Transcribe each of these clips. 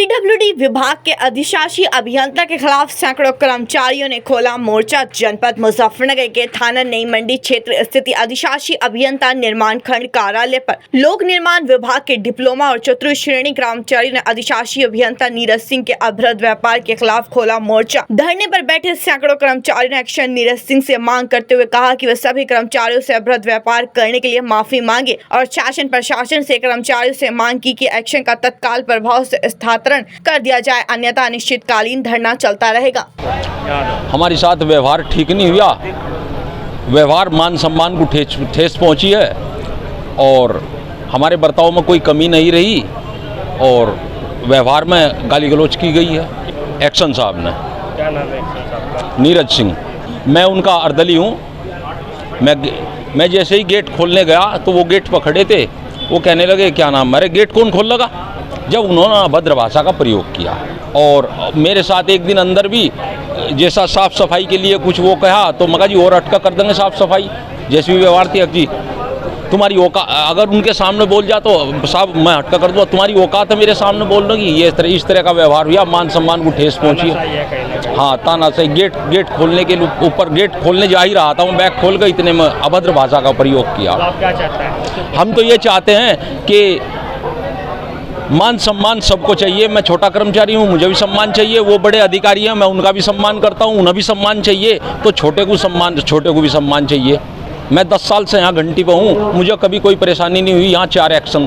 PWD विभाग के अधिशासी अभियंता के खिलाफ सैकड़ों कर्मचारियों ने खोला मोर्चा। जनपद मुजफ्फरनगर के थाना नई मंडी क्षेत्र स्थित अधिशासी अभियंता निर्माण खंड कार्यालय पर लोक निर्माण विभाग के डिप्लोमा और चतुर्थ श्रेणी कर्मचारियों ने अधिशासी अभियंता नीरज सिंह के अवैध व्यापार के खिलाफ खोला मोर्चा। धरने पर बैठे सैकड़ों कर्मचारियों ने एक्शन नीरज सिंह से मांग करते हुए कहा कि वे सभी कर्मचारियों से अवैध व्यापार करने के लिए माफी मांगे और शासन प्रशासन से कर्मचारियों से मांग की कि एक्शन का तत्काल प्रभाव से स्थानांतरण कर दिया जाए, अन्यथा अनिश्चितकालीन धरना चलता रहेगा। हमारे साथ व्यवहार ठीक नहीं हुआ, व्यवहार मान सम्मान को ठेस पहुंची है और हमारे बर्ताव में कोई कमी नहीं रही और व्यवहार में गाली गलौज की गई है। एक्शन साहब ने, क्या नाम है एक्शन साहब का? नीरज सिंह, मैं उनका अर्दली हूँ। मैं जैसे ही गेट खोलने गया तो वो गेट पर खड़े थे, वो कहने लगे क्या नाम, अरे गेट कौन खोल लगा, जब उन्होंने अभद्र भाषा का प्रयोग किया। और मेरे साथ एक दिन अंदर भी जैसा साफ़ सफाई के लिए कुछ वो कहा तो मगा जी और अटका कर देंगे साफ़ सफाई, जैसे भी व्यवहार थी जी तुम्हारी औकात, अगर उनके सामने बोल जा तो साहब मैं हटका कर दूँगा, तुम्हारी औकात है मेरे सामने बोलने की। ये इस तरह का व्यवहार हुआ, मान सम्मान को ठेस पहुँची है। हाँ, तानाशाही। गेट खोलने के ऊपर गेट खोलने जा ही रहा था, मैं बैग खोल गई, इतने में अभद्र भाषा का प्रयोग किया। आप क्या चाहते हैं? हम तो ये चाहते हैं कि मान सम्मान सबको चाहिए। मैं छोटा कर्मचारी हूँ, मुझे भी सम्मान चाहिए। वो बड़े अधिकारी हैं, मैं उनका भी सम्मान करता हूँ, उन्हें भी सम्मान चाहिए। तो छोटे को भी सम्मान चाहिए। मैं 10 साल से यहाँ घंटी पर हूँ, मुझे कभी कोई परेशानी नहीं हुई। यहाँ 4 एक्शन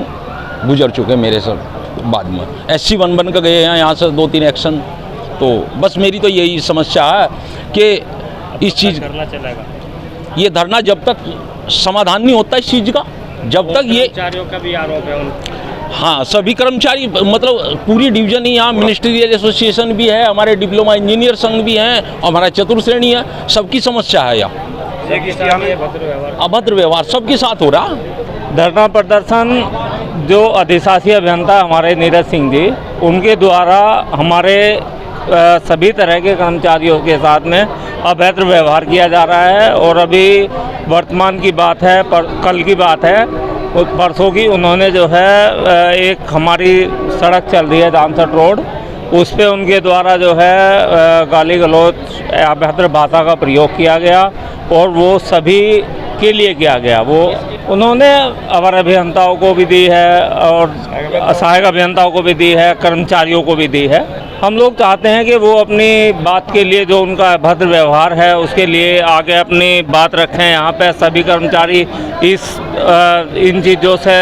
गुजर चुके मेरे सर, बाद में SC बन कर गए हैं यहाँ से 2-3 एक्शन। तो बस मेरी तो यही समस्या है कि इस चीज़ करना चलेगा, ये धरना जब तक समाधान नहीं होता इस चीज़ का, जब तक ये कर्मचारियों का भी आरोप है उन। हाँ, सभी कर्मचारी, मतलब पूरी डिवीजन ही, यहाँ मिनिस्ट्रियल एसोसिएशन भी है, हमारे डिप्लोमा इंजीनियर संघ भी हैं और हमारा चतुर्थ श्रेणी है, सबकी समस्या है यहाँ। अभद्र व्यवहार सबके साथ हो रहा। धरना प्रदर्शन जो अधिशासी अभियंता हमारे नीरज सिंह जी, उनके द्वारा हमारे सभी तरह के कर्मचारियों के साथ में अभद्र व्यवहार किया जा रहा है। और अभी वर्तमान की बात है, कल की बात है, परसों की, उन्होंने जो है एक हमारी सड़क चल रही है दामसट रोड, उस पे उनके द्वारा जो है गाली गलौज अभद्र भाषा का प्रयोग किया गया और वो सभी के लिए किया गया। वो उन्होंने अवर अभियंताओं को भी दी है और सहायक अभियंताओं को भी दी है, कर्मचारियों को भी दी है। हम लोग चाहते हैं कि वो अपनी बात के लिए, जो उनका अभद्र व्यवहार है उसके लिए आगे अपनी बात रखें। यहाँ पे सभी कर्मचारी इन चीज़ों से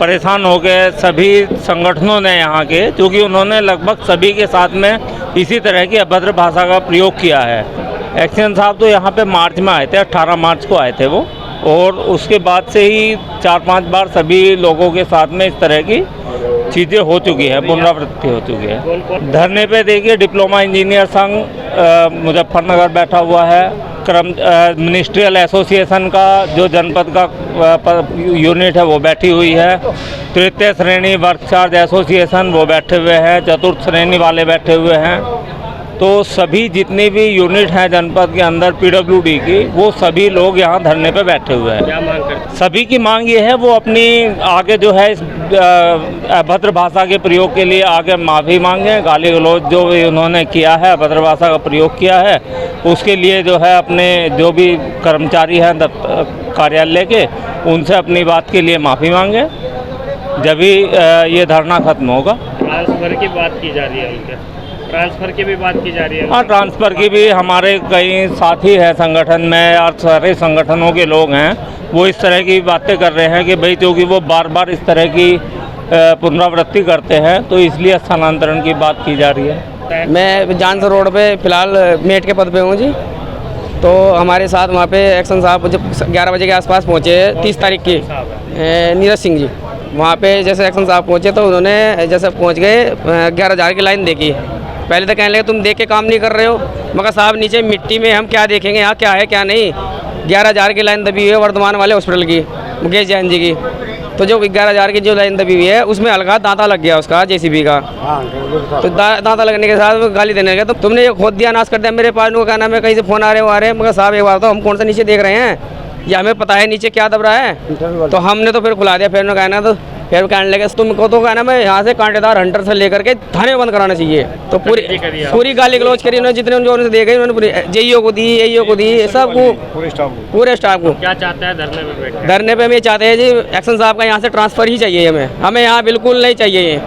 परेशान हो गए, सभी संगठनों ने यहाँ के, क्योंकि उन्होंने लगभग सभी के साथ में इसी तरह की अभद्र भाषा का प्रयोग किया है। एक्शन साहब तो यहाँ पे मार्च में आए थे, 18 मार्च को आए थे वो, और उसके बाद से ही 4-5 बार सभी लोगों के साथ में इस तरह की चीज़ें हो चुकी है, पुनरावृत्ति हो चुकी है। धरने पे देखिए डिप्लोमा इंजीनियर संघ मुजफ्फरनगर बैठा हुआ है, मिनिस्ट्रियल एसोसिएशन का जो जनपद का यूनिट है वो बैठी हुई है, तृतीय श्रेणी वर्क चार्ज एसोसिएशन वो बैठे हुए हैं, चतुर्थ श्रेणी वाले बैठे हुए हैं। तो सभी जितनी भी यूनिट हैं जनपद के अंदर पीडब्ल्यूडी की, वो सभी लोग यहाँ धरने पे बैठे हुए हैं। क्या मांग करते? सभी की मांग ये है वो अपनी आगे जो है इस अभद्र भाषा के प्रयोग के लिए आगे माफ़ी मांगे। गाली गलौज जो भी उन्होंने किया है, अभद्र भाषा का प्रयोग किया है, उसके लिए जो है अपने जो भी कर्मचारी हैं कार्यालय के, उनसे अपनी बात के लिए माफ़ी मांगे, जब भी ये धरना खत्म होगा। ट्रांसफ़र की बात की जा रही है, उनके ट्रांसफ़र की भी बात की जा रही है। हाँ, ट्रांसफ़र की भी, हमारे कई साथी हैं संगठन में और सारे संगठनों के लोग हैं, वो इस तरह की बातें कर रहे हैं कि भाई क्योंकि वो बार बार इस तरह की पुनरावृत्ति करते हैं तो इसलिए स्थानांतरण की बात की जा रही है। मैं जानसर रोड पे फ़िलहाल मेट के पद पे हूँ जी। तो हमारे साथ वहाँ पे एक्शन साहब जब 11 बजे के आसपास पहुँचे 30 तारीख की, नीरज सिंह जी वहाँ पे जैसे एक्शन साहब पहुँचे तो उन्होंने जैसे पहुँच गए 11,000 की लाइन देखी। पहले तो कहने लगे तुम देख के काम नहीं कर रहे हो, मगर साहब नीचे मिट्टी में हम क्या देखेंगे, यहाँ क्या है क्या नहीं। 11,000 की लाइन दबी हुई है वर्धमान वाले हॉस्पिटल की, मुकेश जैन जी की। तो जो 11,000 की जो लाइन दबी हुई है उसमें हल्का दांता लग गया उसका, JCB का। तो दांता लगने के साथ गाली देने लगे, तो तुमने ये खोद दिया, नाश कर दिया मेरे पास, क्या नाम है, कहीं से फ़ोन आ रहे हैं। मगर साहब एक बार तो हम कौन सा नीचे देख रहे हैं, या हमें पता है नीचे क्या दब रहा है। तो हमने तो फिर खुला दिया, फिर उन्होंने कहना तो फिर कहने लगे तुमको तो कहना मैं यहाँ से कांटेदार हंटर से लेकर के थाने में बंद कराना चाहिए। तो पूरी गाली गलौज करी उन्होंने, जितने उन्होंने दे गए उन्होंने जेईओ को दी, एईओ को दी, सबको, पूरे स्टाफ को। क्या चाहता है धरने पे बैठ के? धरने पे हम ये चाहते हैं जी एक्शन साहब का यहाँ से ट्रांसफ़र ही चाहिए हमें यहाँ बिल्कुल नहीं चाहिए ये।